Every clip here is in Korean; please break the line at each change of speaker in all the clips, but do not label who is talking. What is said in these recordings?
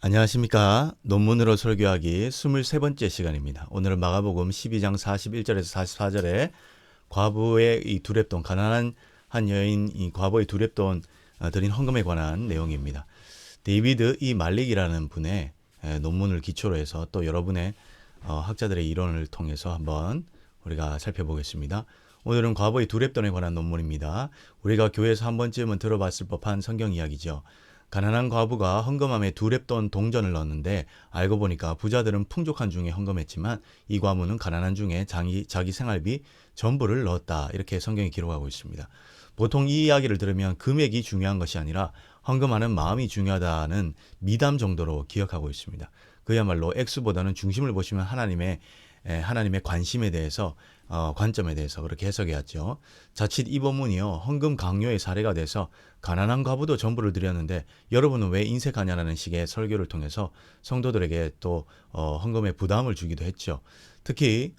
안녕하십니까. 논문으로 설교하기 23번째 시간입니다. 오늘은 마가복음 12장 41절에서 44절에 과부의 이 두렙돈, 가난한 한 여인 이 과부의 두렙돈 드린 헌금에 관한 내용입니다. 데이비드 이 말릭이라는 분의 논문을 기초로 해서 또 여러분의 학자들의 이론을 통해서 한번 우리가 살펴보겠습니다. 오늘은 과부의 두렙돈에 관한 논문입니다. 우리가 교회에서 한 번쯤은 들어봤을 법한 성경 이야기죠. 가난한 과부가 헌금함에 두렙돈 동전을 넣었는데 알고 보니까 부자들은 풍족한 중에 헌금했지만 이 과부는 가난한 중에 자기 생활비 전부를 넣었다. 이렇게 성경이 기록하고 있습니다. 보통 이 이야기를 들으면 금액이 중요한 것이 아니라 헌금하는 마음이 중요하다는 미담 정도로 기억하고 있습니다. 그야말로 액수보다는 중심을 보시면 하나님의 관심에 대해서 관점에 대해서 그렇게 해석해야죠. 자칫 이 본문이요 헌금 강요의 사례가 돼서 가난한 과부도 전부를 드렸는데 여러분은 왜 인색하냐라는 식의 설교를 통해서 성도들에게 또 헌금에 부담을 주기도 했죠. 특히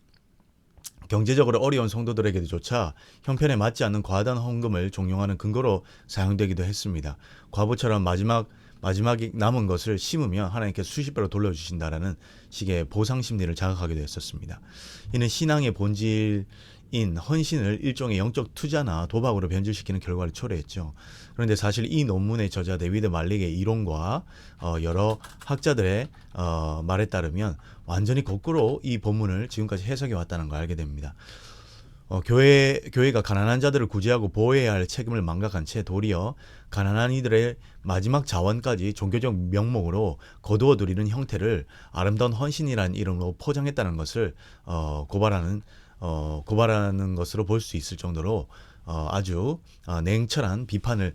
경제적으로 어려운 성도들에게조차 형편에 맞지 않는 과다한 헌금을 종용하는 근거로 사용되기도 했습니다. 과부처럼 마지막에 남은 것을 심으면 하나님께서 수십 배로 돌려주신다라는 식의 보상 심리를 자극하기도 했었습니다. 이는 신앙의 본질인 헌신을 일종의 영적 투자나 도박으로 변질시키는 결과를 초래했죠. 그런데 사실 이 논문의 저자 데이비드 말릭의 이론과 여러 학자들의 말에 따르면 완전히 거꾸로 이 본문을 지금까지 해석해 왔다는 걸 알게 됩니다. 교회가 가난한 자들을 구제하고 보호해야 할 책임을 망각한 채 도리어 가난한 이들의 마지막 자원까지 종교적 명목으로 거두어 들이는 형태를 아름다운 헌신이라는 이름으로 포장했다는 것을 고발하는 것으로 볼 수 있을 정도로 아주 냉철한 비판을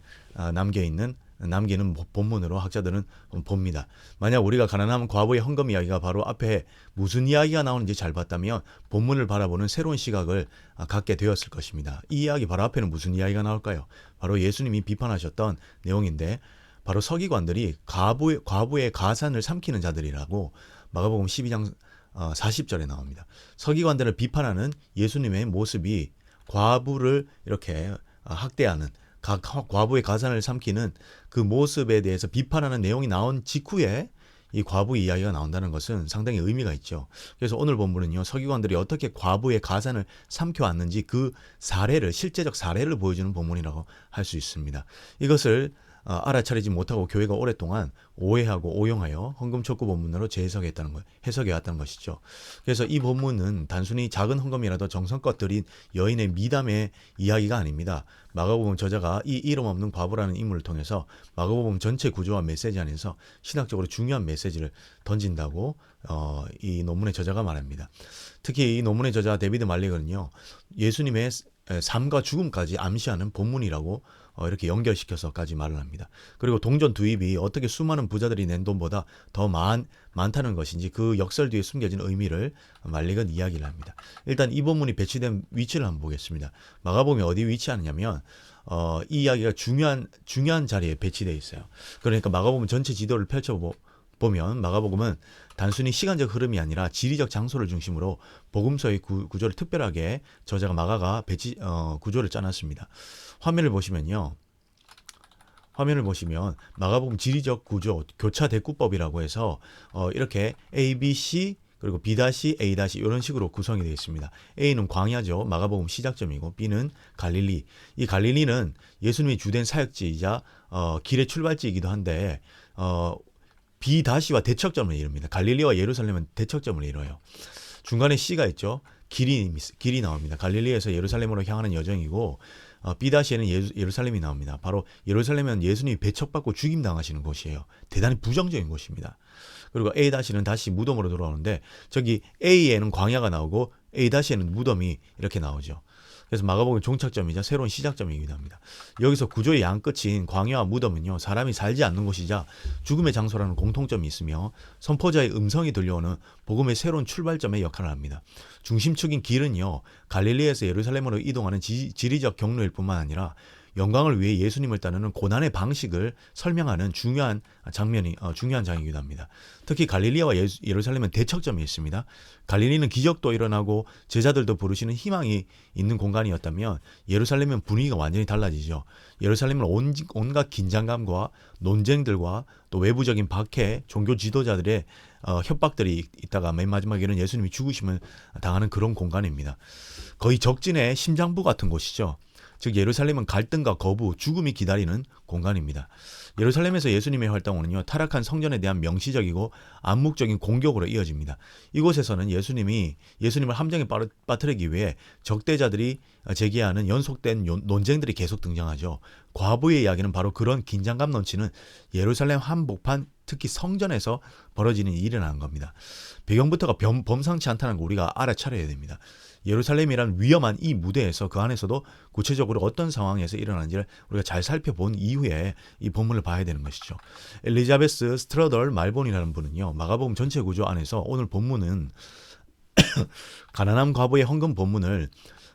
남기는 본문으로 학자들은 봅니다. 만약 우리가 가난한 과부의 헌금 이야기가 바로 앞에 무슨 이야기가 나오는지 잘 봤다면 본문을 바라보는 새로운 시각을 갖게 되었을 것입니다. 이 이야기 바로 앞에는 무슨 이야기가 나올까요? 바로 예수님이 비판하셨던 내용인데 바로 서기관들이 과부의 가산을 삼키는 자들이라고 마가복음 12장 40절에 나옵니다. 서기관들을 비판하는 예수님의 모습이 과부를 이렇게 학대하는 과부의 가산을 삼키는 그 모습에 대해서 비판하는 내용이 나온 직후에 이 과부 이야기가 나온다는 것은 상당히 의미가 있죠. 그래서 오늘 본문은요 서기관들이 어떻게 과부의 가산을 삼켜왔는지 그 실제적 사례를 보여주는 본문이라고 할 수 있습니다. 이것을 알아차리지 못하고 교회가 오랫동안 오해하고 오용하여 헌금 촉구 본문으로 해석해왔다는 것이죠. 그래서 이 본문은 단순히 작은 헌금이라도 정성껏 드린 여인의 미담의 이야기가 아닙니다. 마가복음 저자가 이 이름 없는 과부라는 인물을 통해서 마가복음 전체 구조와 메시지 안에서 신학적으로 중요한 메시지를 던진다고 이 논문의 저자가 말합니다. 특히 이 논문의 저자 데이비드 말릭은요 예수님의 삶과 죽음까지 암시하는 본문이라고 이렇게 연결시켜서까지 말을 합니다. 그리고 동전 투입이 어떻게 수많은 부자들이 낸 돈보다 더 많다는 것인지 그 역설 뒤에 숨겨진 의미를 말릭은 이야기를 합니다. 일단 이 본문이 배치된 위치를 한번 보겠습니다. 마가복음이 어디 위치하느냐면 이 이야기가 중요한 자리에 배치되어 있어요. 그러니까 마가복음 전체 지도를 펼쳐보면 마가복음은 단순히 시간적 흐름이 아니라 지리적 장소를 중심으로 복음서의 구조를 특별하게 저자가 마가가 구조를 짜놨습니다. 화면을 보시면 마가복음 지리적 구조 교차 대꾸법이라고 해서 이렇게 A, B, C 그리고 B-A- 이런 식으로 구성이 되어 있습니다. A는 광야죠. 마가복음 시작점이고 B는 갈릴리. 이 갈릴리는 예수님이 주된 사역지이자 길의 출발지이기도 한데 B-와 대척점을 이룹니다. 갈릴리와 예루살렘은 대척점을 이뤄요. 중간에 C가 있죠. 길이 나옵니다. 갈릴리에서 예루살렘으로 향하는 여정이고 B-에는 예루살렘이 나옵니다. 바로 예루살렘은 예수님이 배척받고 죽임당하시는 곳이에요. 대단히 부정적인 곳입니다. 그리고 A-는 다시 무덤으로 돌아오는데 저기 A에는 광야가 나오고 A-에는 무덤이 이렇게 나오죠. 그래서 마가복음 종착점이자 새로운 시작점이기도 합니다. 여기서 구조의 양끝인 광야와 무덤은요 사람이 살지 않는 곳이자 죽음의 장소라는 공통점이 있으며 선포자의 음성이 들려오는 복음의 새로운 출발점의 역할을 합니다. 중심축인 길은요 갈릴리에서 예루살렘으로 이동하는 지리적 경로일 뿐만 아니라 영광을 위해 예수님을 따르는 고난의 방식을 설명하는 중요한 장이기도 합니다. 특히 갈릴리와 예루살렘은 대척점이 있습니다. 갈릴리는 기적도 일어나고 제자들도 부르시는 희망이 있는 공간이었다면 예루살렘은 분위기가 완전히 달라지죠. 예루살렘은 온갖 긴장감과 논쟁들과 또 외부적인 박해, 종교 지도자들의 협박들이 있다가 맨 마지막에는 예수님이 죽으심을 당하는 그런 공간입니다. 거의 적진의 심장부 같은 곳이죠. 즉 예루살렘은 갈등과 거부, 죽음이 기다리는 공간입니다. 예루살렘에서 예수님의 활동은요, 타락한 성전에 대한 명시적이고 암묵적인 공격으로 이어집니다. 이곳에서는 예수님을 함정에 빠뜨리기 위해 적대자들이 제기하는 연속된 논쟁들이 계속 등장하죠. 과부의 이야기는 바로 그런 긴장감 넘치는 예루살렘 한복판, 특히 성전에서 벌어지는 일이라는 겁니다. 배경부터가 범상치 않다는 거 우리가 알아차려야 됩니다. 예루살렘이란 위험한 이 무대에서 그 안에서도 구체적으로 어떤 상황에서 일어나는지를 우리가 잘 살펴본 이후에 이 본문을 봐야 되는 것이죠. 엘리자베스 스트러덜 말본이라는 분은요, 마가복음 전체 구조 안에서 오늘 본문은 가난한 과부의 헌금 본문을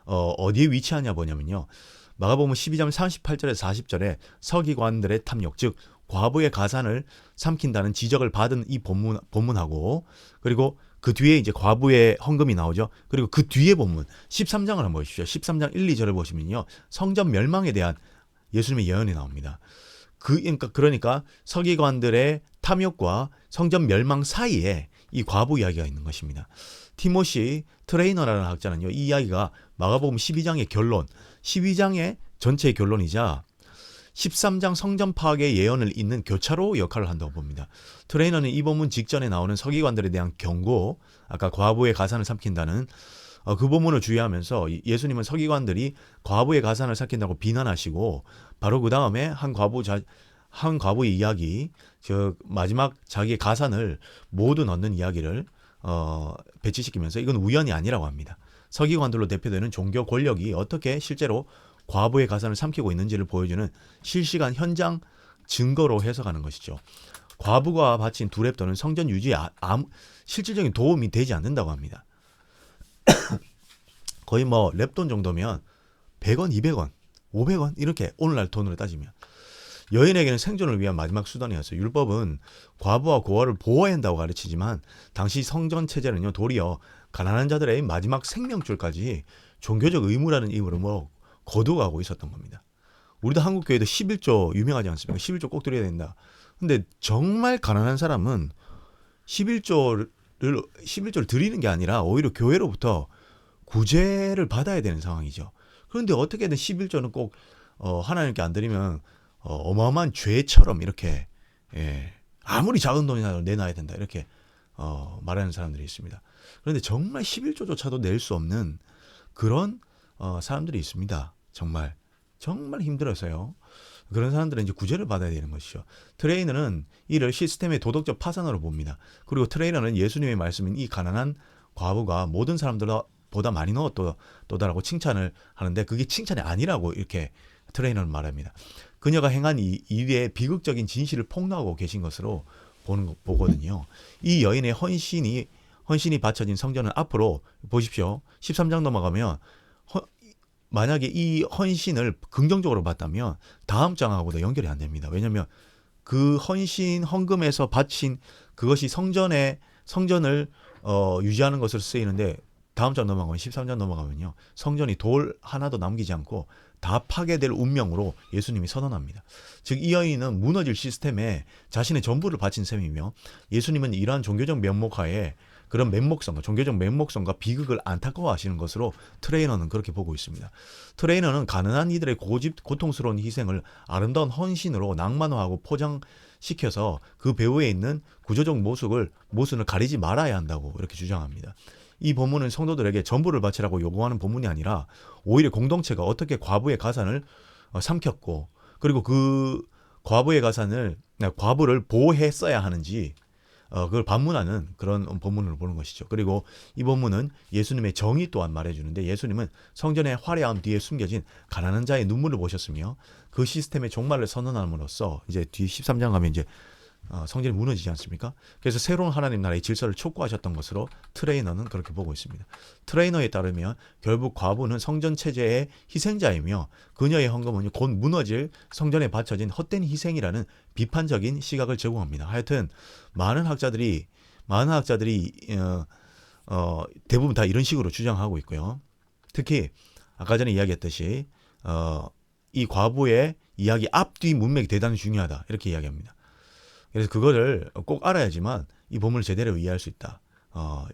어디에 위치하냐 보냐면요, 마가복음 12장 38절에서 40절에 서기관들의 탐욕, 즉 과부의 가산을 삼킨다는 지적을 받은 이 본문하고, 그리고 그 뒤에 이제 과부의 헌금이 나오죠. 그리고 그 뒤에 본문 13장을 한번 보십시오. 13장 1, 2절을 보시면요, 성전 멸망에 대한 예수님의 예언이 나옵니다. 그러니까 서기관들의 탐욕과 성전 멸망 사이에 이 과부 이야기가 있는 것입니다. 티모시 트레이너라는 학자는요, 이 이야기가 마가복음 12장의 결론, 12장의 전체의 결론이자 13장 성전 파악의 예언을 잇는 교차로 역할을 한다고 봅니다. 트레이너는 이 본문 직전에 나오는 서기관들에 대한 경고, 아까 과부의 가산을 삼킨다는 그 본문을 주의하면서 예수님은 서기관들이 과부의 가산을 삼킨다고 비난하시고, 바로 그 다음에 한 과부의 이야기, 마지막 자기의 가산을 모두 넣는 이야기를 배치시키면서 이건 우연이 아니라고 합니다. 서기관들로 대표되는 종교 권력이 어떻게 실제로 과부의 가산을 삼키고 있는지를 보여주는 실시간 현장 증거로 해석하는 것이죠. 과부가 바친 두렙돈은 성전 유지에 실질적인 도움이 되지 않는다고 합니다. 거의 뭐 랩돈 정도면 100원, 200원, 500원 이렇게 오늘날 돈으로 따지면 여인에게는 생존을 위한 마지막 수단이었어요. 율법은 과부와 고아를 보호해야 한다고 가르치지만 당시 성전 체제는요, 도리어 가난한 자들의 마지막 생명줄까지 종교적 의무라는 의무로 거두어가고 있었던 겁니다. 우리도 한국교회도 11조 유명하지 않습니까? 11조 꼭 드려야 된다. 근데 정말 가난한 사람은 11조를 드리는 게 아니라 오히려 교회로부터 구제를 받아야 되는 상황이죠. 그런데 어떻게든 11조는 꼭 하나님께 안 드리면 어마어마한 죄처럼 이렇게, 아무리 작은 돈이라도 내놔야 된다 이렇게 말하는 사람들이 있습니다. 그런데 정말 11조조차도 낼 수 없는 그런 사람들이 있습니다. 정말 힘들어서요. 그런 사람들은 이제 구제를 받아야 되는 것이죠. 트레이너는 이를 시스템의 도덕적 파산으로 봅니다. 그리고 트레이너는 예수님의 말씀인 이 가난한 과부가 모든 사람들보다 많이 넣었도다라고 칭찬을 하는데, 그게 칭찬이 아니라고 이렇게 트레이너는 말합니다. 그녀가 행한 이 일의 비극적인 진실을 폭로하고 계신 것으로 보거든요. 이 여인의 헌신이 바쳐진 성전은 앞으로 보십시오. 13장 넘어가면 만약에 이 헌신을 긍정적으로 봤다면 다음 장하고도 연결이 안 됩니다. 왜냐하면 그 헌금에서 바친 그것이 성전을 유지하는 것으로 쓰이는데, 다음 장 넘어가면 13장 넘어가면요, 성전이 돌 하나도 남기지 않고 다 파괴될 운명으로 예수님이 선언합니다. 즉 이 여인은 무너질 시스템에 자신의 전부를 바친 셈이며, 예수님은 이러한 종교적 면목하에 그런 종교적 면목성과 비극을 안타까워하시는 것으로 트레이너는 그렇게 보고 있습니다. 트레이너는 가난한 이들의 고통스러운 희생을 아름다운 헌신으로 낭만화하고 포장시켜서 그 배후에 있는 구조적 모순을 가리지 말아야 한다고 이렇게 주장합니다. 이 본문은 성도들에게 전부를 바치라고 요구하는 본문이 아니라 오히려 공동체가 어떻게 과부의 가산을 삼켰고, 그리고 그 과부를 보호했어야 하는지 그걸 반문하는 그런 본문을 보는 것이죠. 그리고 이 본문은 예수님의 정의 또한 말해주는데, 예수님은 성전의 화려함 뒤에 숨겨진 가난한 자의 눈물을 보셨으며 그 시스템의 종말을 선언함으로써, 이제 뒤 13장 가면 이제 성전이 무너지지 않습니까? 그래서 새로운 하나님 나라의 질서를 촉구하셨던 것으로 트레이너는 그렇게 보고 있습니다. 트레이너에 따르면 결국 과부는 성전 체제의 희생자이며 그녀의 헌금은 곧 무너질 성전에 바쳐진 헛된 희생이라는 비판적인 시각을 제공합니다. 하여튼 많은 학자들이 대부분 다 이런 식으로 주장하고 있고요. 특히 아까 전에 이야기했듯이 이 과부의 이야기 앞뒤 문맥이 대단히 중요하다 이렇게 이야기합니다. 그래서 그거를 꼭 알아야지만 이 본문을 제대로 이해할 수 있다.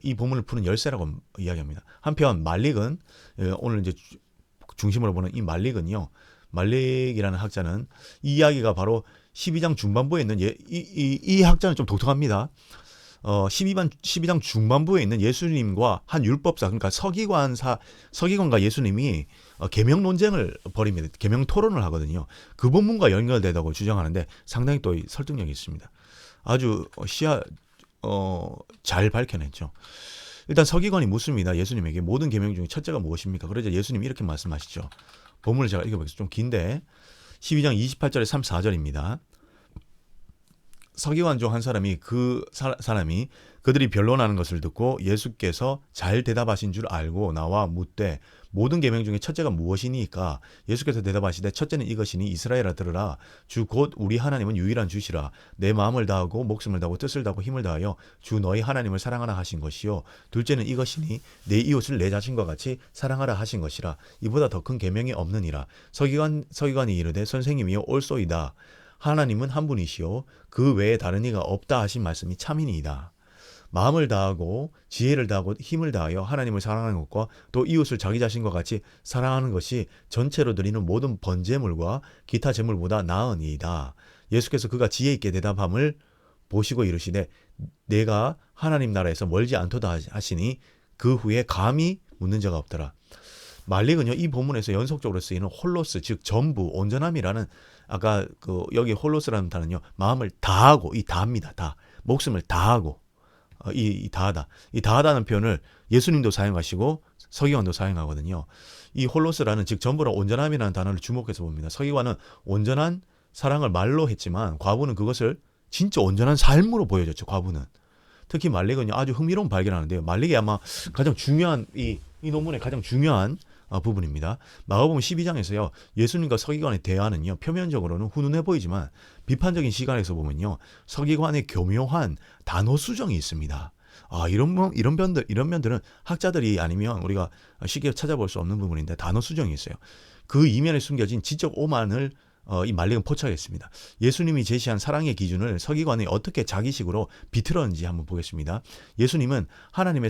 이 본문을 푸는 열쇠라고 이야기합니다. 한편 말릭은 오늘 이제 중심으로 보는 이 말릭은요. 말릭이라는 학자는 이 이야기가 바로 12장 중반부에 있는 이 학자는 좀 독특합니다. 12장 중반부에 있는 예수님과 한 율법사 그러니까 서기관과 예수님이 계명 논쟁을 벌입니다. 계명 토론을 하거든요. 그 본문과 연결되다고 주장하는데 상당히 또 설득력이 있습니다. 아주 잘 밝혀냈죠. 일단 서기관이 묻습니다. 예수님에게 모든 계명 중에 첫째가 무엇입니까? 그러자 예수님이 이렇게 말씀하시죠. 본문을 제가 읽어보겠습니다. 좀 긴데 12장 28절에 34절입니다. 서기관 중 한 사람이 사람이 그들이 변론하는 것을 듣고 예수께서 잘 대답하신 줄 알고 나와 묻되 모든 계명 중에 첫째가 무엇이니까? 예수께서 대답하시되 첫째는 이것이니 이스라엘아 들으라 주 곧 우리 하나님은 유일한 주시라 내 마음을 다하고 목숨을 다하고 뜻을 다하고 힘을 다하여 주 너희 하나님을 사랑하라 하신 것이요 둘째는 이것이니 내 이웃을 내 자신과 같이 사랑하라 하신 것이라 이보다 더 큰 계명이 없느니라. 서기관이 이르되 선생님이여 옳소이다. 하나님은 한 분이시요 그 외에 다른 이가 없다 하신 말씀이 참이니이다. 마음을 다하고 지혜를 다하고 힘을 다하여 하나님을 사랑하는 것과 또 이웃을 자기 자신과 같이 사랑하는 것이 전체로 드리는 모든 번제물과 기타 제물보다 나으니이다. 예수께서 그가 지혜 있게 대답함을 보시고 이르시되 내가 하나님 나라에서 멀지 않도다 하시니 그 후에 감히 묻는 자가 없더라. 말릭은요 이 본문에서 연속적으로 쓰이는 홀로스 즉 전부 온전함이라는 아까 여기 홀로스라는 단어는요 마음을 다하고 이 다합니다. 다 목숨을 다하고 이 다하다 이 다하다는 표현을 예수님도 사용하시고 서기관도 사용하거든요. 이 홀로스라는 즉 전부라 온전함이라는 단어를 주목해서 봅니다. 서기관은 온전한 사랑을 말로 했지만 과부는 그것을 진짜 온전한 삶으로 보여줬죠. 과부는 특히 말릭은요 아주 흥미로운 발견하는데요. 말릭이 아마 가장 중요한 이 논문의 가장 중요한 부분입니다. 마가복음 12장에서요. 예수님과 서기관의 대화는요. 표면적으로는 훈훈해 보이지만 비판적인 시각에서 보면요. 서기관의 교묘한 단어 수정이 있습니다. 이런 면들은 학자들이 아니면 우리가 쉽게 찾아볼 수 없는 부분인데 단어 수정이 있어요. 그 이면에 숨겨진 지적 오만을 이 말릭은 포착했습니다. 예수님이 제시한 사랑의 기준을 서기관이 어떻게 자기식으로 비틀었는지 한번 보겠습니다. 예수님은 하나님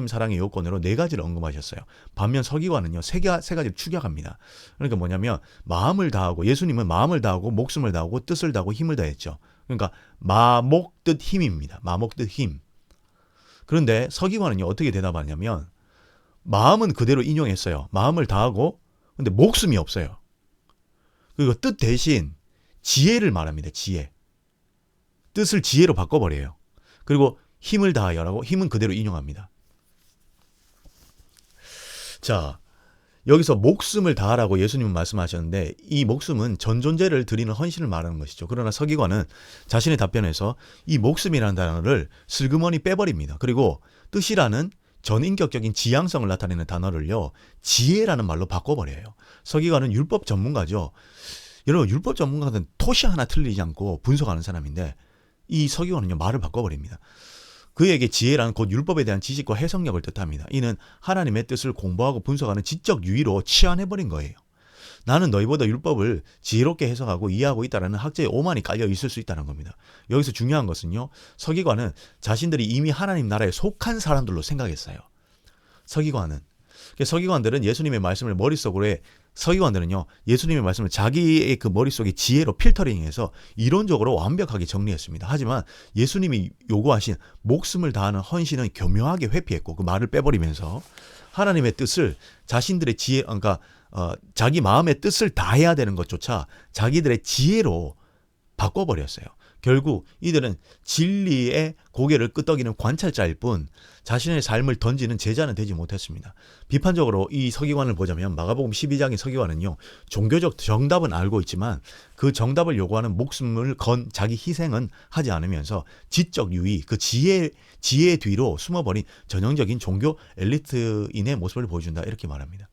사랑의 요건으로 4가지를 언급하셨어요. 반면 서기관은요 3가지를 축약합니다. 그러니까 뭐냐면 마음을 다하고 예수님은 마음을 다하고 목숨을 다하고 뜻을 다하고 힘을 다했죠. 그러니까 마목 뜻 힘입니다. 마목 뜻 힘. 그런데 서기관은요 어떻게 대답하냐면 마음은 그대로 인용했어요. 마음을 다하고 근데 목숨이 없어요. 그리고 뜻 대신 지혜를 말합니다. 지혜. 뜻을 지혜로 바꿔버려요. 그리고 힘을 다하여라고 힘은 그대로 인용합니다. 자, 여기서 목숨을 다하라고 예수님은 말씀하셨는데 이 목숨은 전 존재를 드리는 헌신을 말하는 것이죠. 그러나 서기관은 자신의 답변에서 이 목숨이라는 단어를 슬그머니 빼버립니다. 그리고 뜻이라는 전인격적인 지향성을 나타내는 단어를요. 지혜라는 말로 바꿔버려요. 서기관은 율법 전문가죠. 여러분 율법 전문가는 토시 하나 틀리지 않고 분석하는 사람인데 이 서기관은요. 말을 바꿔버립니다. 그에게 지혜란 곧 율법에 대한 지식과 해석력을 뜻합니다. 이는 하나님의 뜻을 공부하고 분석하는 지적 유의로 치환해버린 거예요. 나는 너희보다 율법을 지혜롭게 해석하고 이해하고 있다는 학자의 오만이 깔려 있을 수 있다는 겁니다. 여기서 중요한 것은요. 서기관은 자신들이 이미 하나님 나라에 속한 사람들로 생각했어요. 서기관들은 예수님의 말씀을 머릿속으로 서기관들은요. 예수님의 말씀을 자기의 그 머릿속에 지혜로 필터링해서 이론적으로 완벽하게 정리했습니다. 하지만 예수님이 요구하신 목숨을 다하는 헌신은 교묘하게 회피했고 그 말을 빼버리면서 하나님의 뜻을 자신들의 지혜 그러니까 자기 마음의 뜻을 다해야 되는 것조차 자기들의 지혜로 바꿔버렸어요. 결국 이들은 진리의 고개를 끄덕이는 관찰자일 뿐 자신의 삶을 던지는 제자는 되지 못했습니다. 비판적으로 이 서기관을 보자면 마가복음 12장의 서기관은요, 종교적 정답은 알고 있지만 그 정답을 요구하는 목숨을 건 자기 희생은 하지 않으면서 지적 유의, 그 지혜 뒤로 숨어버린 전형적인 종교 엘리트인의 모습을 보여준다, 이렇게 말합니다.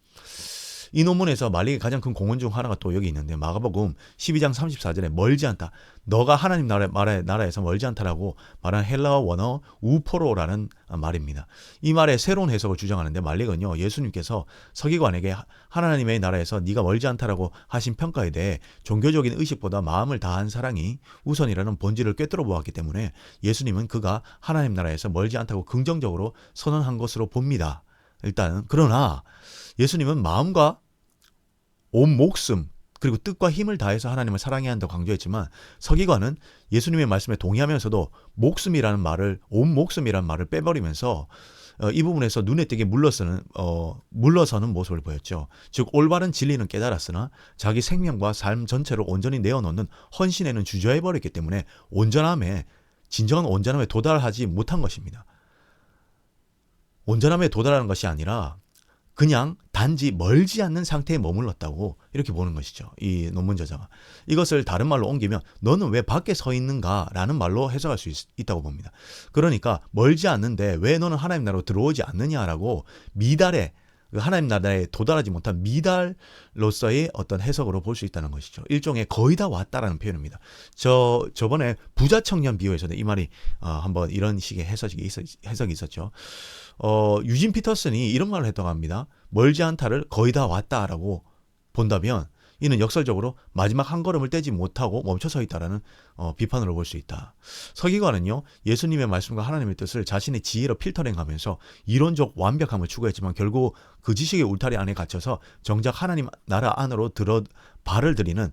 이 논문에서 말리의 가장 큰 공헌 중 하나가 또 여기 있는데, 마가복음 12장 34절에 멀지 않다, 너가 하나님 나라에서 멀지 않다라고 말한 헬라어 원어 우포로라는 말입니다. 이 말에 새로운 해석을 주장하는데, 말리는요, 예수님께서 서기관에게 하나님의 나라에서 네가 멀지 않다라고 하신 평가에 대해 종교적인 의식보다 마음을 다한 사랑이 우선이라는 본질을 꿰뚫어 보았기 때문에 예수님은 그가 하나님 나라에서 멀지 않다고 긍정적으로 선언한 것으로 봅니다. 일단 그러나 예수님은 마음과 온 목숨 그리고 뜻과 힘을 다해서 하나님을 사랑해야 한다고 강조했지만, 서기관은 예수님의 말씀에 동의하면서도 목숨이라는 말을, 온 목숨이라는 말을 빼버리면서 이 부분에서 눈에 띄게 물러서는 모습을 보였죠. 즉 올바른 진리는 깨달았으나 자기 생명과 삶 전체를 온전히 내어놓는 헌신에는 주저해버렸기 때문에 진정한 온전함에 도달하지 못한 것입니다. 온전함에 도달하는 것이 아니라 그냥 단지 멀지 않는 상태에 머물렀다고 이렇게 보는 것이죠. 이 논문 저자가. 이것을 다른 말로 옮기면 너는 왜 밖에 서 있는가 라는 말로 해석할 수 있다고 봅니다. 그러니까 멀지 않는데 왜 너는 하나님 나라로 들어오지 않느냐라고 하나님 나라에 도달하지 못한 미달로서의 어떤 해석으로 볼 수 있다는 것이죠. 일종의 거의 다 왔다라는 표현입니다. 저번에 부자 청년 비유에서도 이 말이 한번 이런 식의 해석이 있었죠. 유진 피터슨이 이런 말을 했다고 합니다. 멀지 않다를 거의 다 왔다라고 본다면 이는 역설적으로 마지막 한 걸음을 떼지 못하고 멈춰서 있다라는 비판으로 볼 수 있다. 서기관은요, 예수님의 말씀과 하나님의 뜻을 자신의 지혜로 필터링하면서 이론적 완벽함을 추구했지만 결국 그 지식의 울타리 안에 갇혀서 정작 하나님 나라 안으로 발을 들이는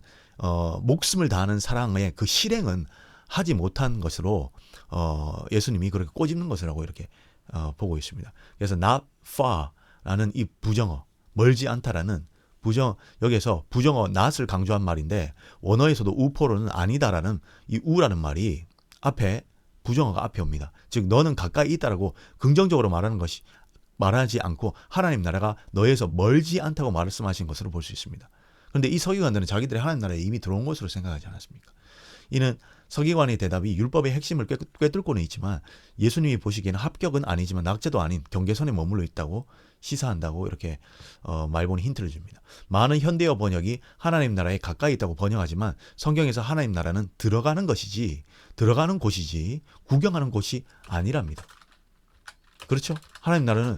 목숨을 다하는 사랑의 그 실행은 하지 못한 것으로 예수님이 그렇게 꼬집는 것이라고 이렇게 보고 있습니다. 그래서 not far라는 이 부정어, 멀지 않다라는 여기에서 부정어 not을 강조한 말인데, 원어에서도 우포로는 아니다라는 이 우라는 말이 부정어가 앞에 옵니다. 즉 너는 가까이 있다라고 긍정적으로 말하지 않고 하나님 나라가 너에서 멀지 않다고 말씀하신 것으로 볼 수 있습니다. 그런데 이 서기관들은 자기들이 하나님 나라에 이미 들어온 것으로 생각하지 않았습니까? 이는 서기관의 대답이 율법의 핵심을 꿰뚫고는 있지만 예수님이 보시기에는 합격은 아니지만 낙제도 아닌 경계선에 머물러 있다고 시사한다고 이렇게 말본이 힌트를 줍니다. 많은 현대어 번역이 하나님 나라에 가까이 있다고 번역하지만 성경에서 하나님 나라는 들어가는 곳이지 구경하는 곳이 아니랍니다. 그렇죠? 하나님 나라는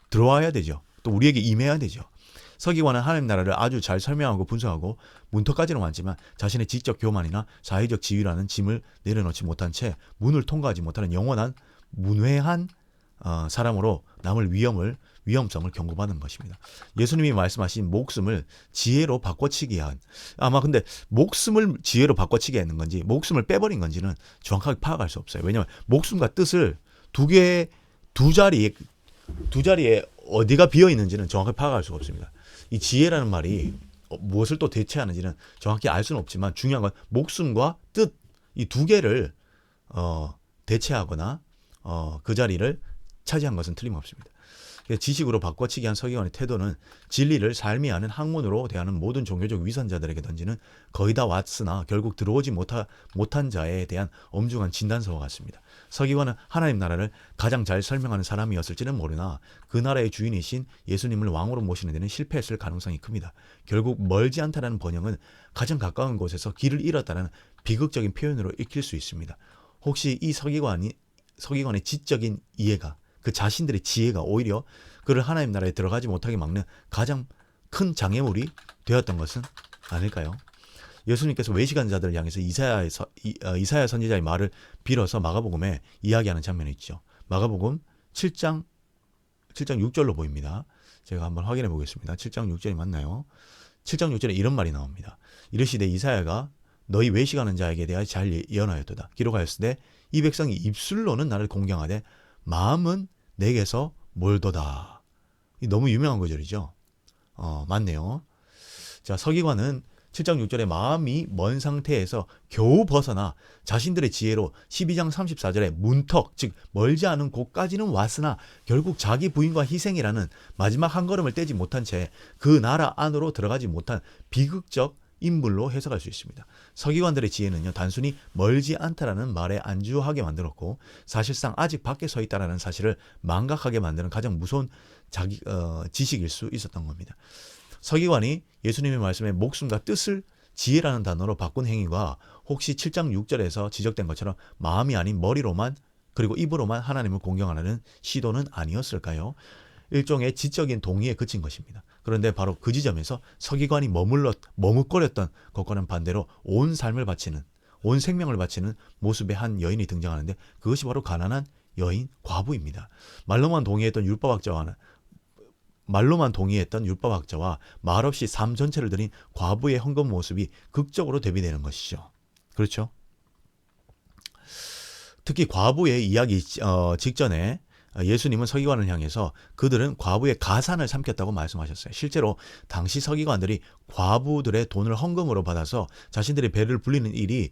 들어와야 되죠. 또 우리에게 임해야 되죠. 서기관은 하나님 나라를 아주 잘 설명하고 분석하고 문턱까지는 왔지만 자신의 지적 교만이나 사회적 지위라는 짐을 내려놓지 못한 채 문을 통과하지 못하는 영원한 문외한 사람으로 남을 위험성을 경고받는 것입니다. 예수님이 말씀하신 목숨을 지혜로 바꿔치기 근데 목숨을 지혜로 바꿔치기 했는 건지 목숨을 빼버린 건지는 정확하게 파악할 수 없어요. 왜냐하면 목숨과 뜻을 두 자리에 어디가 비어 있는지는 정확하게 파악할 수가 없습니다. 이 지혜라는 말이 무엇을 또 대체하는지는 정확히 알 수는 없지만 중요한 건 목숨과 뜻, 이 두 개를 대체하거나 그 자리를 차지한 것은 틀림없습니다. 지식으로 바꿔치기 한 서기관의 태도는 진리를 삶이 아는 학문으로 대하는 모든 종교적 위선자들에게 던지는 거의 다 왔으나 결국 들어오지 못한 자에 대한 엄중한 진단서와 같습니다. 서기관은 하나님 나라를 가장 잘 설명하는 사람이었을지는 모르나 그 나라의 주인이신 예수님을 왕으로 모시는 데는 실패했을 가능성이 큽니다. 결국 멀지 않다라는 번역은 가장 가까운 곳에서 길을 잃었다는 비극적인 표현으로 읽힐 수 있습니다. 혹시 이 서기관의 지적인 이해가, 그 자신들의 지혜가 오히려 그를 하나님 나라에 들어가지 못하게 막는 가장 큰 장애물이 되었던 것은 아닐까요? 예수님께서 외식한 자들을 향해서 이사야 선지자의 말을 빌어서 마가복음에 이야기하는 장면이 있죠. 마가복음 7장 6절로 보입니다. 제가 한번 확인해 보겠습니다. 7장 6절이 맞나요? 7장 6절에 이런 말이 나옵니다. 이르시되 이사야가 너희 외식하는 자에게 대하여 잘 예언하였도다. 기록하였을 때 이 백성이 입술로는 나를 공경하되 마음은 내게서 멀도다. 너무 유명한 구절이죠. 맞네요. 자, 서기관은 7장 6절에 마음이 먼 상태에서 겨우 벗어나 자신들의 지혜로 12장 34절에 문턱, 즉 멀지 않은 곳까지는 왔으나 결국 자기 부인과 희생이라는 마지막 한 걸음을 떼지 못한 채 그 나라 안으로 들어가지 못한 비극적 인물로 해석할 수 있습니다. 서기관들의 지혜는요, 단순히 멀지 않다라는 말에 안주하게 만들었고 사실상 아직 밖에 서 있다라는 사실을 망각하게 만드는 가장 무서운 지식일 수 있었던 겁니다. 서기관이 예수님의 말씀에 목숨과 뜻을 지혜라는 단어로 바꾼 행위가 혹시 7장 6절에서 지적된 것처럼 마음이 아닌 머리로만 그리고 입으로만 하나님을 공경하는 시도는 아니었을까요? 일종의 지적인 동의에 그친 것입니다. 그런데 바로 그 지점에서 서기관이 머뭇거렸던 것과는 반대로 온 삶을 바치는, 온 생명을 바치는 모습의 한 여인이 등장하는데 그것이 바로 가난한 여인 과부입니다. 말로만 동의했던 율법학자와 말없이 삶 전체를 드린 과부의 헌금 모습이 극적으로 대비되는 것이죠. 그렇죠? 특히 과부의 이야기 직전에 예수님은 서기관을 향해서 그들은 과부의 가산을 삼켰다고 말씀하셨어요. 실제로 당시 서기관들이 과부들의 돈을 헌금으로 받아서 자신들의 배를 불리는 일이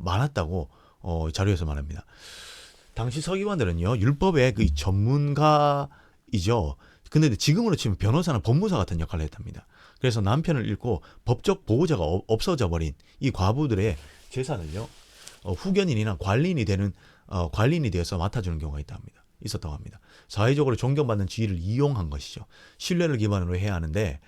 많았다고 자료에서 말합니다. 당시 서기관들은요, 율법의 그 전문가이죠. 근데 지금으로 치면 변호사나 법무사 같은 역할을 했답니다. 그래서 남편을 잃고 법적 보호자가 없어져 버린 이 과부들의 재산을요, 후견인이나 관리인이 되어서 맡아주는 경우가 있었다고 합니다. 사회적으로 존경받는 지위를 이용한 것이죠. 신뢰를 기반으로 해야 하는데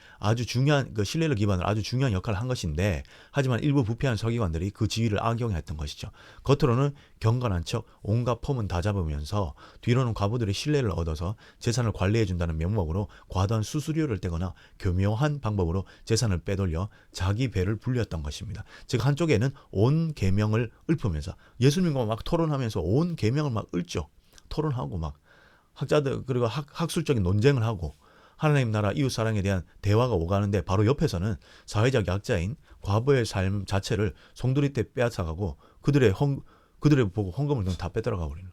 신뢰를 기반으로 아주 중요한 역할을 한 것인데, 하지만 일부 부패한 서기관들이 그 지위를 악용했던 것이죠. 겉으로는 경건한 척 온갖 폼은 다 잡으면서 뒤로는 과부들의 신뢰를 얻어서 재산을 관리해준다는 명목으로 과도한 수수료를 떼거나 교묘한 방법으로 재산을 빼돌려 자기 배를 불렸던 것입니다. 즉 한쪽에는 온 계명을 읊으면서 예수님과 막 토론하면서 온 계명을 막 읊죠. 토론하고 막 학자들 그리고 학술적인 논쟁을 하고 하나님 나라 이웃 사랑에 대한 대화가 오가는데, 바로 옆에서는 사회적 약자인 과부의 삶 자체를 송두리 때 빼앗아가고 그들을 보고 헌금을 다 빼들어가 버리는.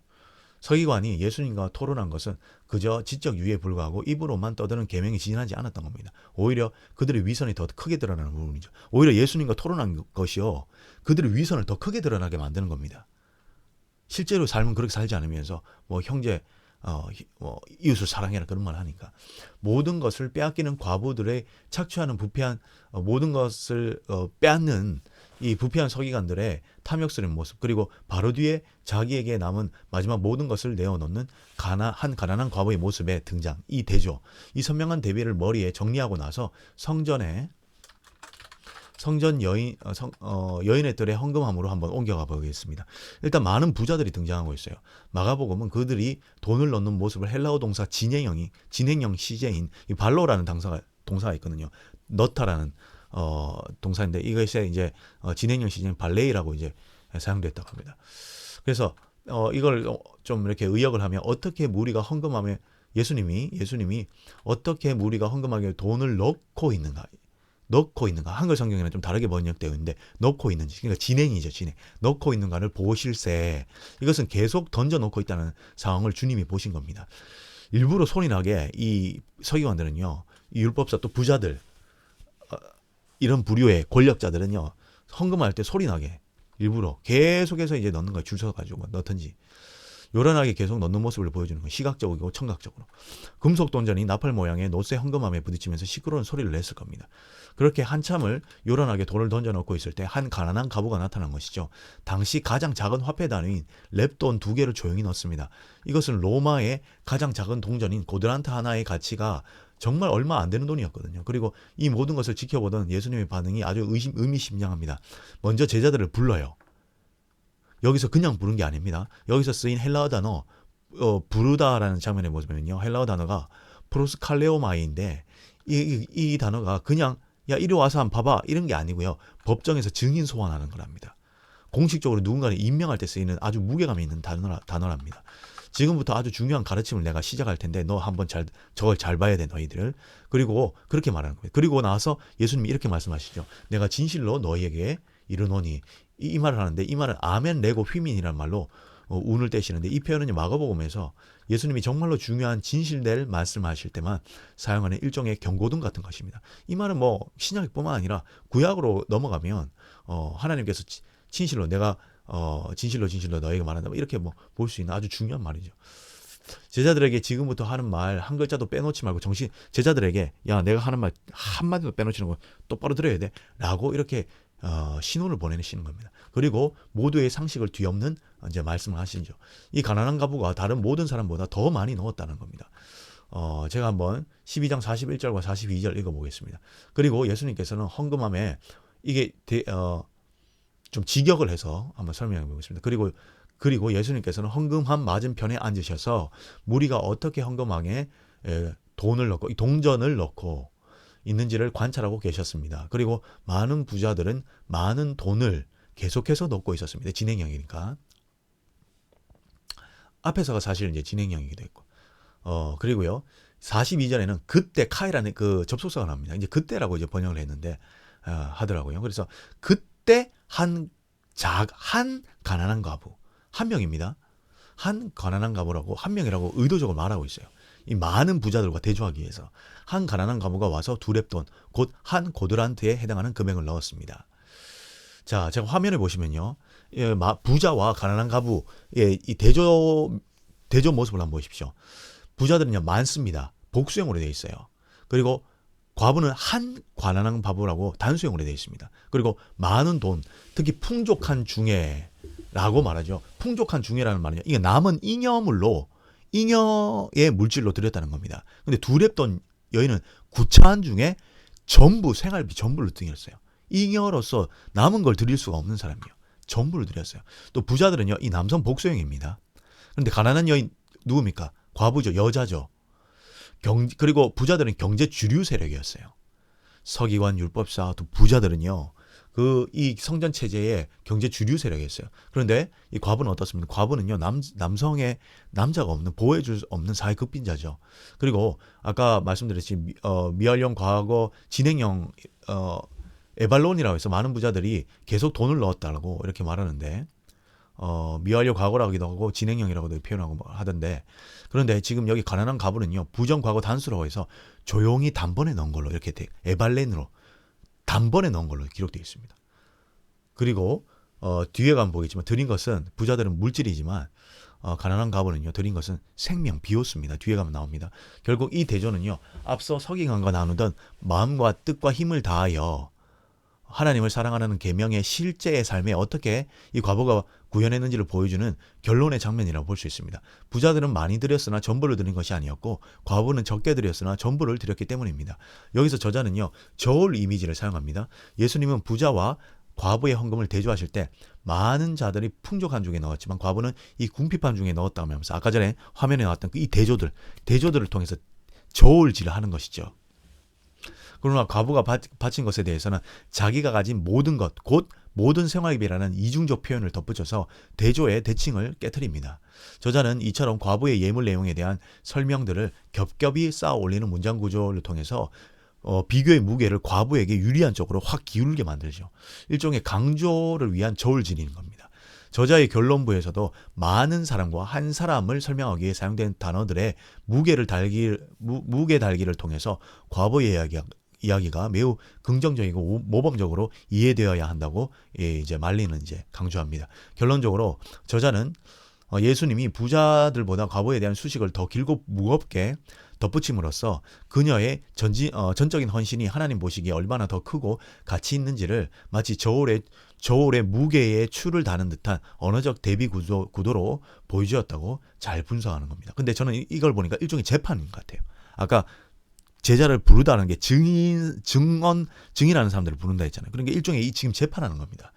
서기관이 예수님과 토론한 것은 그저 지적 유예에 불과하고 입으로만 떠드는 계명이 지나지 않았던 겁니다. 오히려 그들의 위선이 더 크게 드러나는 부분이죠. 오히려 예수님과 토론한 것이요, 그들의 위선을 더 크게 드러나게 만드는 겁니다. 실제로 삶은 그렇게 살지 않으면서 형제 이웃을 사랑해라 그런 말 하니까 모든 것을 빼앗기는 과부들의 착취하는 부패한 모든 것을 빼앗는 이 부패한 서기관들의 탐욕스러운 모습, 그리고 바로 뒤에 자기에게 남은 마지막 모든 것을 내어놓는 가난한 과부의 모습의 등장, 이 대조, 이 선명한 대비를 머리에 정리하고 나서 성전 여인의 뜰의 헌금함으로 한번 옮겨가 보겠습니다. 일단 많은 부자들이 등장하고 있어요. 마가복음은 그들이 돈을 넣는 모습을 헬라어 동사 진행형 시제인 이 발로라는 동사가 있거든요. 넣다라는 동사인데 이것이 이제 진행형 시제인 발레이라고 이제 사용됐다고 합니다. 그래서 이걸 좀 이렇게 의역을 하면 어떻게 무리가 헌금하며 예수님이 어떻게 무리가 헌금하기에 돈을 넣고 있는가, 한글 성경에는 좀 다르게 번역되어 있는데 넣고 있는지, 그러니까 진행이죠. 넣고 있는가를 보실세, 이것은 계속 던져놓고 있다는 상황을 주님이 보신 겁니다. 일부러 소리 나게 이 서기관들은요, 이 율법사 또 부자들, 이런 부류의 권력자들은요, 헌금할 때 소리 나게 일부러 계속해서 이제 넣는 거예요. 줄 서가지고 넣든지 요란하게 계속 넣는 모습을 보여주는 거예요. 시각적이고 청각적으로. 금속 동전이 나팔 모양의 노쇠 헌금함에 부딪히면서 시끄러운 소리를 냈을 겁니다. 그렇게 한참을 요란하게 돈을 던져놓고 있을 때 한 가난한 과부가 나타난 것이죠. 당시 가장 작은 화폐 단위인 렙돈 2개를 조용히 넣습니다. 이것은 로마의 가장 작은 동전인 고드란트 하나의 가치가 정말 얼마 안 되는 돈이었거든요. 그리고 이 모든 것을 지켜보던 예수님의 반응이 아주 의미심장합니다. 먼저 제자들을 불러요. 여기서 그냥 부른 게 아닙니다. 여기서 쓰인 헬라어 단어 부르다라는 장면에 보면요, 헬라어 단어가 프로스칼레오마이인데 이 단어가 그냥 야 이리 와서 한번 봐봐 이런 게 아니고요, 법정에서 증인 소환하는 거랍니다. 공식적으로 누군가를 임명할 때 쓰이는 아주 무게감이 있는 단어랍니다. 지금부터 아주 중요한 가르침을 내가 시작할 텐데 너 한번 저걸 잘 봐야 돼 너희들. 그리고 그렇게 말하는 거예요. 그리고 나서 예수님이 이렇게 말씀하시죠. 내가 진실로 너희에게 이르노니, 이 말을 하는데 이 말은 아멘 레고 휘민이라는 말로 운을 떼시는데 이 표현은 마가복음에서 예수님이 정말로 중요한 진실될 말씀하실 때만 사용하는 일종의 경고등 같은 것입니다. 이 말은 뭐 신약뿐만 아니라 구약으로 넘어가면 하나님께서 진실로 내가 진실로 너에게 말한다 이렇게 뭐 볼 수 있는 아주 중요한 말이죠. 제자들에게 지금부터 하는 말 한 글자도 빼놓지 말고 제자들에게 야 내가 하는 말 한마디도 빼놓치는 거 똑바로 들어야 돼 라고 이렇게 신호를 보내시는 겁니다. 그리고 모두의 상식을 뒤엎는 이제 말씀을 하시죠. 이 가난한 가부가 다른 모든 사람보다 더 많이 넣었다는 겁니다. 제가 한번 12장 41절과 42절 읽어보겠습니다. 그리고 예수님께서는 헌금함에 이게 좀 직역을 해서 한번 설명해 보겠습니다. 그리고 예수님께서는 헌금함 맞은편에 앉으셔서 무리가 어떻게 헌금함에 돈을 넣고 동전을 넣고 있는지를 관찰하고 계셨습니다. 그리고 많은 부자들은 많은 돈을 계속해서 넣고 있었습니다. 진행형이니까. 앞에서가 사실 이제 진행형이기도 했고. 그리고요. 42절에는 그때 카이라는 그 접속사가 나옵니다. 이제 그때라고 이제 번역을 했는데 하더라고요. 그래서 그때 한 가난한 과부 한 명입니다. 한 가난한 과부라고 한 명이라고 의도적으로 말하고 있어요. 이 많은 부자들과 대조하기 위해서 한 가난한 과부가 와서 두 렙돈 곧 한 고드란트에 해당하는 금액을 넣었습니다. 자, 제가 화면을 보시면요, 부자와 가난한 과부의 이 대조 모습을 한번 보십시오. 부자들은요 많습니다. 복수형으로 되어 있어요. 그리고 과부는 한 가난한 과부라고 단수형으로 되어 있습니다. 그리고 많은 돈, 특히 풍족한 중에라고 말하죠. 풍족한 중에라는 말은요, 이게 남은 잉여의 물질로 드렸다는 겁니다. 근데 두 렙돈 여인은 구차한 중에 전부 생활비 전부를 드렸어요. 잉여로서 남은 걸 드릴 수가 없는 사람이에요. 전부를 드렸어요. 또 부자들은요, 이 남성 복수형입니다. 그런데 가난한 여인 누굽니까? 과부죠. 여자죠. 그리고 부자들은 경제 주류 세력이었어요. 서기관, 율법사, 또 부자들은요, 이 성전 체제의 경제 주류 세력이었어요. 그런데 이 과부는 어떻습니까? 과부는요, 남성의 남자가 없는, 보호해줄 수 없는 사회급빈자죠. 그리고 아까 말씀드렸듯이 미완령 과거 진행형 에발론이라고 해서 많은 부자들이 계속 돈을 넣었다고 이렇게 말하는데, 미완료 과거라기도 하고 진행형이라고도 표현하고 하던데, 그런데 지금 여기 가난한 과부는요, 부정 과거 단수라고 해서 조용히 단번에 넣은 걸로 이렇게 에발렌으로 단번에 넣은 걸로 기록되어 있습니다. 그리고 뒤에 가면 보겠지만 드린 것은, 부자들은 물질이지만 가난한 과부는요, 드린 것은 생명, 비오스입니다. 뒤에 가면 나옵니다. 결국 이 대조는요, 앞서 서기관과 나누던 마음과 뜻과 힘을 다하여 하나님을 사랑하는 계명의 실제의 삶에 어떻게 이 과부가 구현했는지를 보여주는 결론의 장면이라고 볼 수 있습니다. 부자들은 많이 드렸으나 전부를 드린 것이 아니었고, 과부는 적게 드렸으나 전부를 드렸기 때문입니다. 여기서 저자는요, 저울 이미지를 사용합니다. 예수님은 부자와 과부의 헌금을 대조하실 때 많은 자들이 풍족한 중에 넣었지만 과부는 이 궁핍한 중에 넣었다고 하면서, 아까 전에 화면에 나왔던 이 대조들을 통해서 저울질을 하는 것이죠. 그러나 과부가 바친 것에 대해서는 자기가 가진 모든 것, 곧 모든 생활비라는 이중적 표현을 덧붙여서 대조의 대칭을 깨트립니다. 저자는 이처럼 과부의 예물 내용에 대한 설명들을 겹겹이 쌓아 올리는 문장 구조를 통해서 비교의 무게를 과부에게 유리한 쪽으로 확 기울게 만들죠. 일종의 강조를 위한 저울질인 겁니다. 저자의 결론부에서도 많은 사람과 한 사람을 설명하기 위해 사용된 단어들의 무게 달기를 통해서 과부의 이야기가 매우 긍정적이고 모범적으로 이해되어야 한다고 이제 말리는 이제 강조합니다. 결론적으로 저자는 예수님이 부자들보다 과부에 대한 수식을 더 길고 무겁게 덧붙임으로써 그녀의 전적인 헌신이 하나님 보시기에 얼마나 더 크고 가치 있는지를 마치 저울의 무게에 추를 다는 듯한 언어적 대비 구도로 보여주었다고 잘 분석하는 겁니다. 근데 저는 이걸 보니까 일종의 재판인 것 같아요. 아까 제자를 부르다는 게 증인하는 사람들을 부른다 했잖아요. 그러니까 일종의 지금 재판하는 겁니다.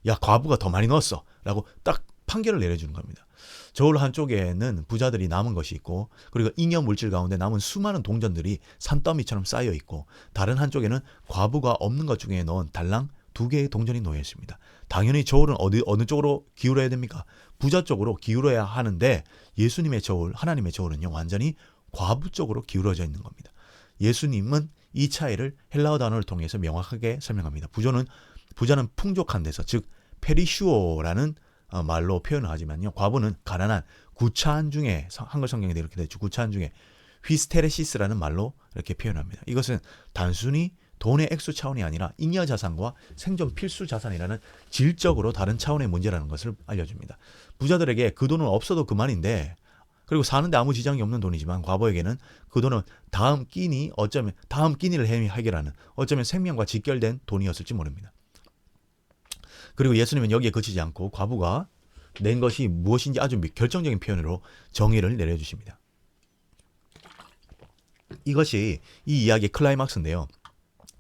야, 과부가 더 많이 넣었어 라고 딱 판결을 내려주는 겁니다. 저울 한쪽에는 부자들이 남은 것이 있고, 그리고 잉여 물질 가운데 남은 수많은 동전들이 산더미처럼 쌓여 있고, 다른 한쪽에는 과부가 없는 것 중에 넣은 달랑 2개의 동전이 놓여 있습니다. 당연히 저울은 어느 쪽으로 기울어야 됩니까? 부자 쪽으로 기울어야 하는데, 예수님의 저울, 하나님의 저울은요, 완전히 과부 쪽으로 기울어져 있는 겁니다. 예수님은 이 차이를 헬라어 단어를 통해서 명확하게 설명합니다. 부자는 풍족한 데서, 즉 페리슈오라는 말로 표현을 하지만요. 과부는 가난한, 구차한 중에, 한글 성경에 이렇게 되죠. 구차한 중에 휘스테레시스라는 말로 이렇게 표현합니다. 이것은 단순히 돈의 액수 차원이 아니라 잉여 자산과 생존 필수 자산이라는 질적으로 다른 차원의 문제라는 것을 알려줍니다. 부자들에게 그 돈은 없어도 그만인데, 그리고 사는데 아무 지장이 없는 돈이지만 과부에게는 그 돈은 다음 끼니를 해결하는, 어쩌면 생명과 직결된 돈이었을지 모릅니다. 그리고 예수님은 여기에 그치지 않고 과부가 낸 것이 무엇인지 아주 결정적인 표현으로 정의를 내려주십니다. 이것이 이 이야기의 클라이막스인데요.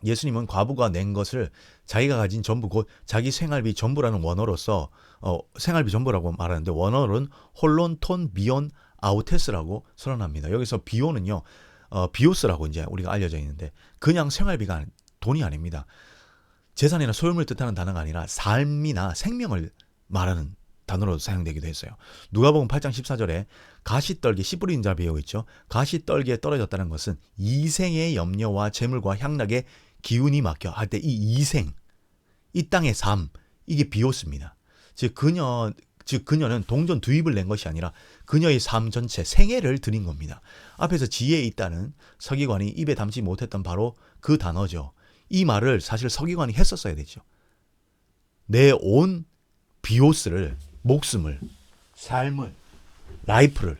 예수님은 과부가 낸 것을 자기가 가진 전부, 곧 자기 생활비 전부라는 원어로서 생활비 전부라고 말하는데, 원어는 홀론 톤 비온 아우테스라고 선언합니다. 여기서 비오는요, 비오스라고 이제 우리가 알려져 있는데, 그냥 생활비가 돈이 아닙니다. 재산이나 소유물 뜻하는 단어가 아니라 삶이나 생명을 말하는 단어로 사용되기도 했어요. 누가복음 8장 14절에 가시떨기, 씨 뿌리는 자 배우 있죠. 가시떨기에 떨어졌다는 것은 이생의 염려와 재물과 향락의 기운이 막혀 할 때, 이 이생, 이 땅의 삶, 이게 비오스입니다. 즉 그녀는 동전 두입을 낸 것이 아니라 그녀의 삶 전체, 생애를 드린 겁니다. 앞에서 지혜에 있다는 서기관이 입에 담지 못했던 바로 그 단어죠. 이 말을 사실 서기관이 했었어야 되죠. 내 온 비오스를, 목숨을, 삶을, 라이프를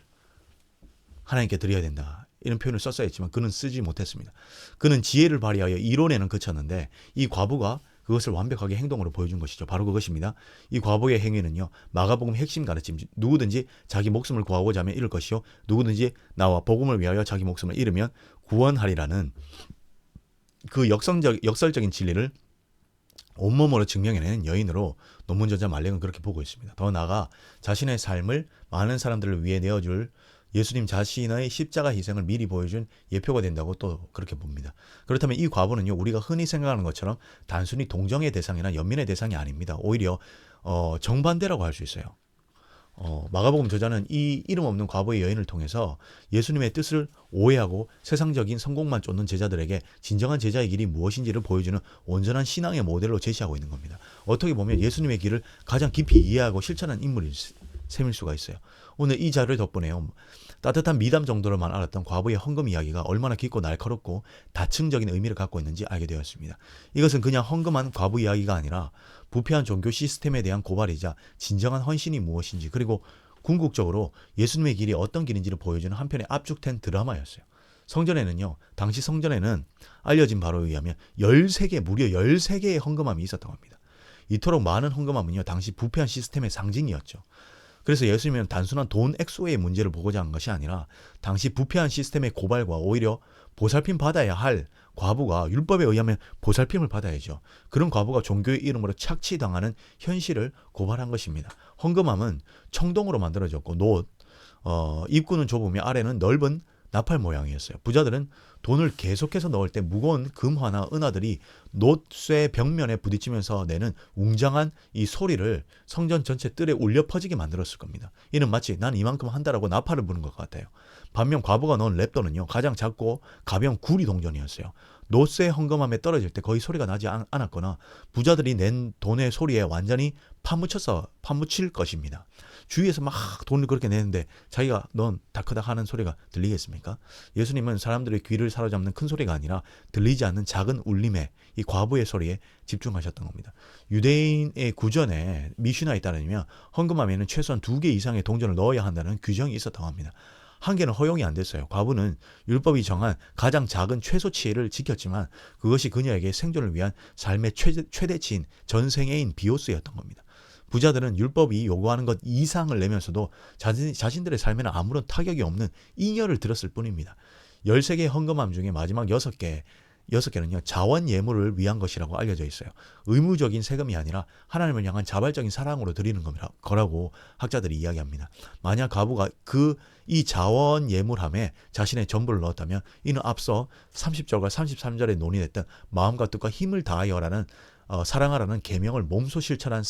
하나님께 드려야 된다, 이런 표현을 썼어야 했지만 그는 쓰지 못했습니다. 그는 지혜를 발휘하여 이론에는 그쳤는데, 이 과부가 그것을 완벽하게 행동으로 보여준 것이죠. 바로 그것입니다. 이 과부의 행위는요, 마가복음 핵심 가르침, 누구든지 자기 목숨을 구하고자 하면 잃을 것이요, 누구든지 나와 복음을 위하여 자기 목숨을 잃으면 구원하리라는 그 역설적인 진리를 온몸으로 증명해내는 여인으로 논문저자 말렉은 그렇게 보고 있습니다. 더 나아가 자신의 삶을 많은 사람들을 위해 내어줄 예수님 자신의 십자가 희생을 미리 보여준 예표가 된다고 또 그렇게 봅니다. 그렇다면 이 과부는요, 우리가 흔히 생각하는 것처럼 단순히 동정의 대상이나 연민의 대상이 아닙니다. 오히려 정반대라고 할 수 있어요. 마가복음 저자는 이 이름 없는 과부의 여인을 통해서 예수님의 뜻을 오해하고 세상적인 성공만 쫓는 제자들에게 진정한 제자의 길이 무엇인지를 보여주는 온전한 신앙의 모델로 제시하고 있는 겁니다. 어떻게 보면 예수님의 길을 가장 깊이 이해하고 실천한 인물일 셈일 수가 있어요. 오늘 이 자료 덕분에요, 따뜻한 미담 정도로만 알았던 과부의 헌금 이야기가 얼마나 깊고 날카롭고 다층적인 의미를 갖고 있는지 알게 되었습니다. 이것은 그냥 헌금한 과부 이야기가 아니라 부패한 종교 시스템에 대한 고발이자 진정한 헌신이 무엇인지, 그리고 궁극적으로 예수님의 길이 어떤 길인지를 보여주는 한편의 압축된 드라마였어요. 당시 성전에는 알려진 바로에 의하면 무려 13개의 헌금함이 있었다고 합니다. 이토록 많은 헌금함은요, 당시 부패한 시스템의 상징이었죠. 그래서 예수님은 단순한 돈 액수의 문제를 보고자 한 것이 아니라 당시 부패한 시스템의 고발과 오히려 보살핌 받아야 할 과부가, 율법에 의하면 보살핌을 받아야죠, 그런 과부가 종교의 이름으로 착취당하는 현실을 고발한 것입니다. 헌금함은 청동으로 만들어졌고 입구는 좁으며 아래는 넓은 나팔 모양이었어요. 부자들은 돈을 계속해서 넣을 때 무거운 금화나 은화들이 놋쇠 벽면에 부딪히면서 내는 웅장한 이 소리를 성전 전체 뜰에 울려 퍼지게 만들었을 겁니다. 이는 마치 난 이만큼 한다라고 나팔을 부는 것 같아요. 반면 과부가 넣은 랩돈은요, 가장 작고 가벼운 구리 동전이었어요. 놋쇠 헌금함에 떨어질 때 거의 소리가 나지 않았거나 부자들이 낸 돈의 소리에 완전히 파묻힐 것입니다. 주위에서 막 돈을 그렇게 내는데 자기가 넌 다크닥 하는 소리가 들리겠습니까? 예수님은 사람들의 귀를 사로잡는 큰 소리가 아니라 들리지 않는 작은 울림에, 이 과부의 소리에 집중하셨던 겁니다. 유대인의 구전에 미슈나에 따르면 헌금함에는 최소한 2개 이상의 동전을 넣어야 한다는 규정이 있었다고 합니다. 한 개는 허용이 안 됐어요. 과부는 율법이 정한 가장 작은 최소치를 지켰지만 그것이 그녀에게 생존을 위한 삶의 최대치인 전생애인 비오스였던 겁니다. 부자들은 율법이 요구하는 것 이상을 내면서도 자신들의 삶에는 아무런 타격이 없는 잉여를 들었을 뿐입니다. 13개의 헌금함 중에 마지막 6개는요, 자원 예물을 위한 것이라고 알려져 있어요. 의무적인 세금이 아니라 하나님을 향한 자발적인 사랑으로 드리는 거라고 학자들이 이야기합니다. 만약 과부가 이 자원 예물함에 자신의 전부를 넣었다면 이는 앞서 30절과 33절에 논의됐던 마음과 뜻과 힘을 다하여라는 사랑하라는 계명을 몸소 실천한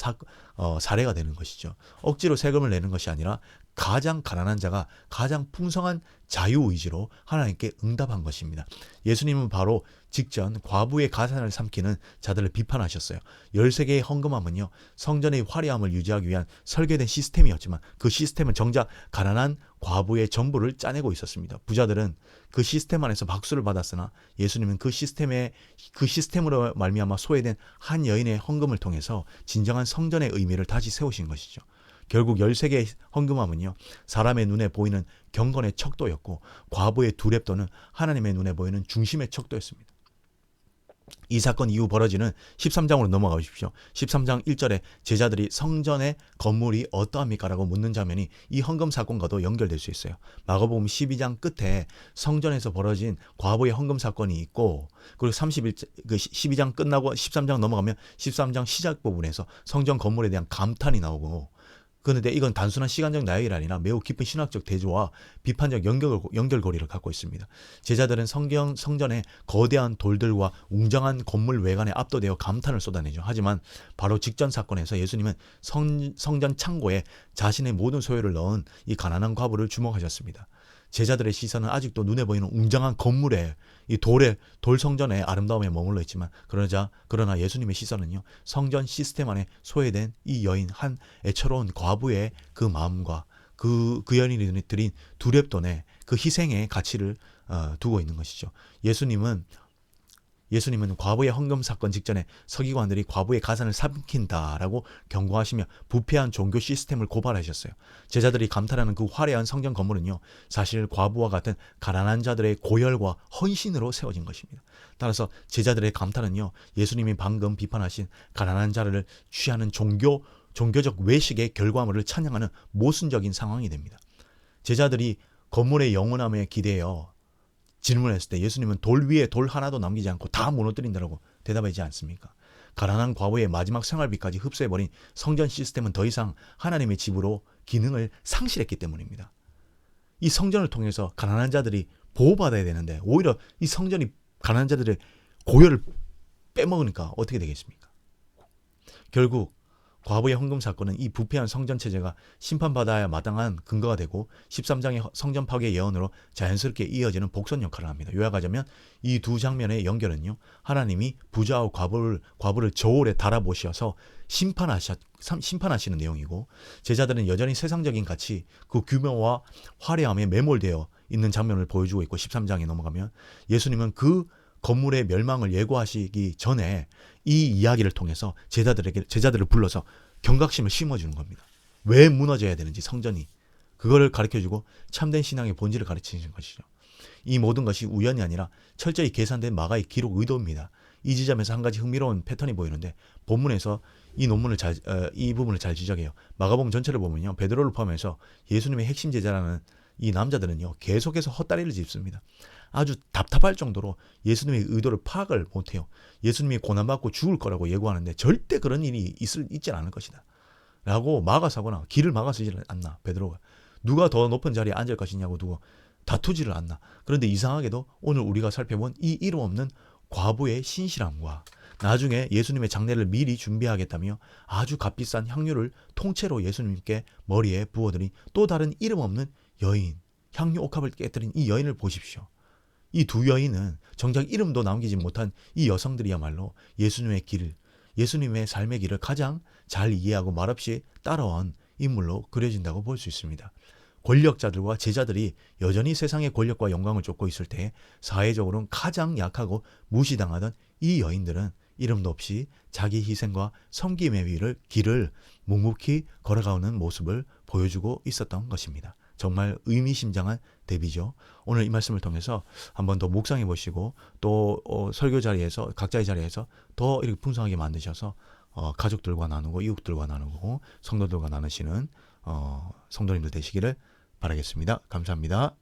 사례가 되는 것이죠. 억지로 세금을 내는 것이 아니라 가장 가난한 자가 가장 풍성한 자유의지로 하나님께 응답한 것입니다. 예수님은 바로 직전 과부의 가산을 삼키는 자들을 비판하셨어요. 13개의 헌금함은요, 성전의 화려함을 유지하기 위한 설계된 시스템이었지만 그 시스템은 정작 가난한 과부의 전부를 짜내고 있었습니다. 부자들은 그 시스템 안에서 박수를 받았으나 예수님은 그 시스템으로 말미암아 소외된 한 여인의 헌금을 통해서 진정한 성전의 의미를 다시 세우신 것이죠. 결국 13개의 헌금함은요, 사람의 눈에 보이는 경건의 척도였고 과부의 두렙도는 하나님의 눈에 보이는 중심의 척도였습니다. 이 사건 이후 벌어지는 13장으로 넘어가 보십시오. 13장 1절에 제자들이 성전의 건물이 어떠합니까? 라고 묻는 장면이 이 헌금 사건과도 연결될 수 있어요. 마가복음 12장 끝에 성전에서 벌어진 과부의 헌금 사건이 있고, 그리고 12장 끝나고 13장 넘어가면 13장 시작 부분에서 성전 건물에 대한 감탄이 나오고, 그런데 이건 단순한 시간적 나열이 아니라 매우 깊은 신학적 대조와 비판적 연결고리를 갖고 있습니다. 제자들은 성전의 거대한 돌들과 웅장한 건물 외관에 압도되어 감탄을 쏟아내죠. 하지만 바로 직전 사건에서 예수님은 성전 창고에 자신의 모든 소유를 넣은 이 가난한 과부를 주목하셨습니다. 제자들의 시선은 아직도 눈에 보이는 웅장한 건물에, 이 돌 성전의 아름다움에 머물러 있지만, 그러나 예수님의 시선은요, 성전 시스템 안에 소외된 이 여인, 한 애처로운 과부의 그 마음과 그 여인이 드린 두렙돈의 그 희생의 가치를 두고 있는 것이죠. 예수님은 과부의 헌금 사건 직전에 서기관들이 과부의 가산을 삼킨다라고 경고하시며 부패한 종교 시스템을 고발하셨어요. 제자들이 감탄하는 그 화려한 성전 건물은요, 사실 과부와 같은 가난한 자들의 고열과 헌신으로 세워진 것입니다. 따라서 제자들의 감탄은요, 예수님이 방금 비판하신 가난한 자를 취하는 종교적 외식의 결과물을 찬양하는 모순적인 상황이 됩니다. 제자들이 건물의 영원함에 기대어 질문했을 때 예수님은 돌 위에 돌 하나도 남기지 않고 다 무너뜨린다고 대답하지 않습니까? 가난한 과부의 마지막 생활비까지 흡수해버린 성전 시스템은 더 이상 하나님의 집으로 기능을 상실했기 때문입니다. 이 성전을 통해서 가난한 자들이 보호받아야 되는데 오히려 이 성전이 가난한 자들의 고열을 빼먹으니까 어떻게 되겠습니까? 결국 과부의 헌금 사건은 이 부패한 성전 체제가 심판받아야 마땅한 근거가 되고 13장의 성전 파괴 예언으로 자연스럽게 이어지는 복선 역할을 합니다. 요약하자면 이 두 장면의 연결은요, 하나님이 부자와 과부를 저울에 달아보셔서 심판하시는 내용이고, 제자들은 여전히 세상적인 가치, 그 규모와 화려함에 매몰되어 있는 장면을 보여주고 있고, 13장에 넘어가면 예수님은 그 건물의 멸망을 예고하시기 전에 이 이야기를 통해서 제자들을 불러서 경각심을 심어주는 겁니다. 왜 무너져야 되는지, 성전이 그거를 가르쳐주고 참된 신앙의 본질을 가르치는 것이죠. 이 모든 것이 우연이 아니라 철저히 계산된 마가의 기록 의도입니다. 이 지점에서 한 가지 흥미로운 패턴이 보이는데, 본문에서 이 부분을 잘 지적해요. 마가복음 전체를 보면요, 베드로를 포함해서 예수님의 핵심 제자라는 이 남자들은요, 계속해서 헛다리를 짚습니다. 아주 답답할 정도로 예수님의 의도를 파악을 못해요. 예수님이 고난받고 죽을 거라고 예고하는데 절대 그런 일이 있지 않을 것이다 라고 막아서거나 길을 막아서지 않나. 베드로가 누가 더 높은 자리에 앉을 것이냐고 두고 다투지를 않나. 그런데 이상하게도 오늘 우리가 살펴본 이 이름 없는 과부의 신실함과 나중에 예수님의 장례를 미리 준비하겠다며 아주 값비싼 향유를 통째로 예수님께 머리에 부어드린 또 다른 이름 없는 여인, 향유 옥합을 깨뜨린 이 여인을 보십시오. 이 두 여인은 정작 이름도 남기지 못한 이 여성들이야말로 예수님의 삶의 길을 가장 잘 이해하고 말없이 따라온 인물로 그려진다고 볼 수 있습니다. 권력자들과 제자들이 여전히 세상의 권력과 영광을 쫓고 있을 때 사회적으로는 가장 약하고 무시당하던 이 여인들은 이름도 없이 자기 희생과 섬김의 길을 묵묵히 걸어가는 모습을 보여주고 있었던 것입니다. 정말 의미심장한 대비죠. 오늘 이 말씀을 통해서 한번 더 묵상해 보시고 또 설교 자리에서 각자의 자리에서 더 이렇게 풍성하게 만드셔서 가족들과 나누고 이웃들과 나누고 성도들과 나누시는 성도님들 되시기를 바라겠습니다. 감사합니다.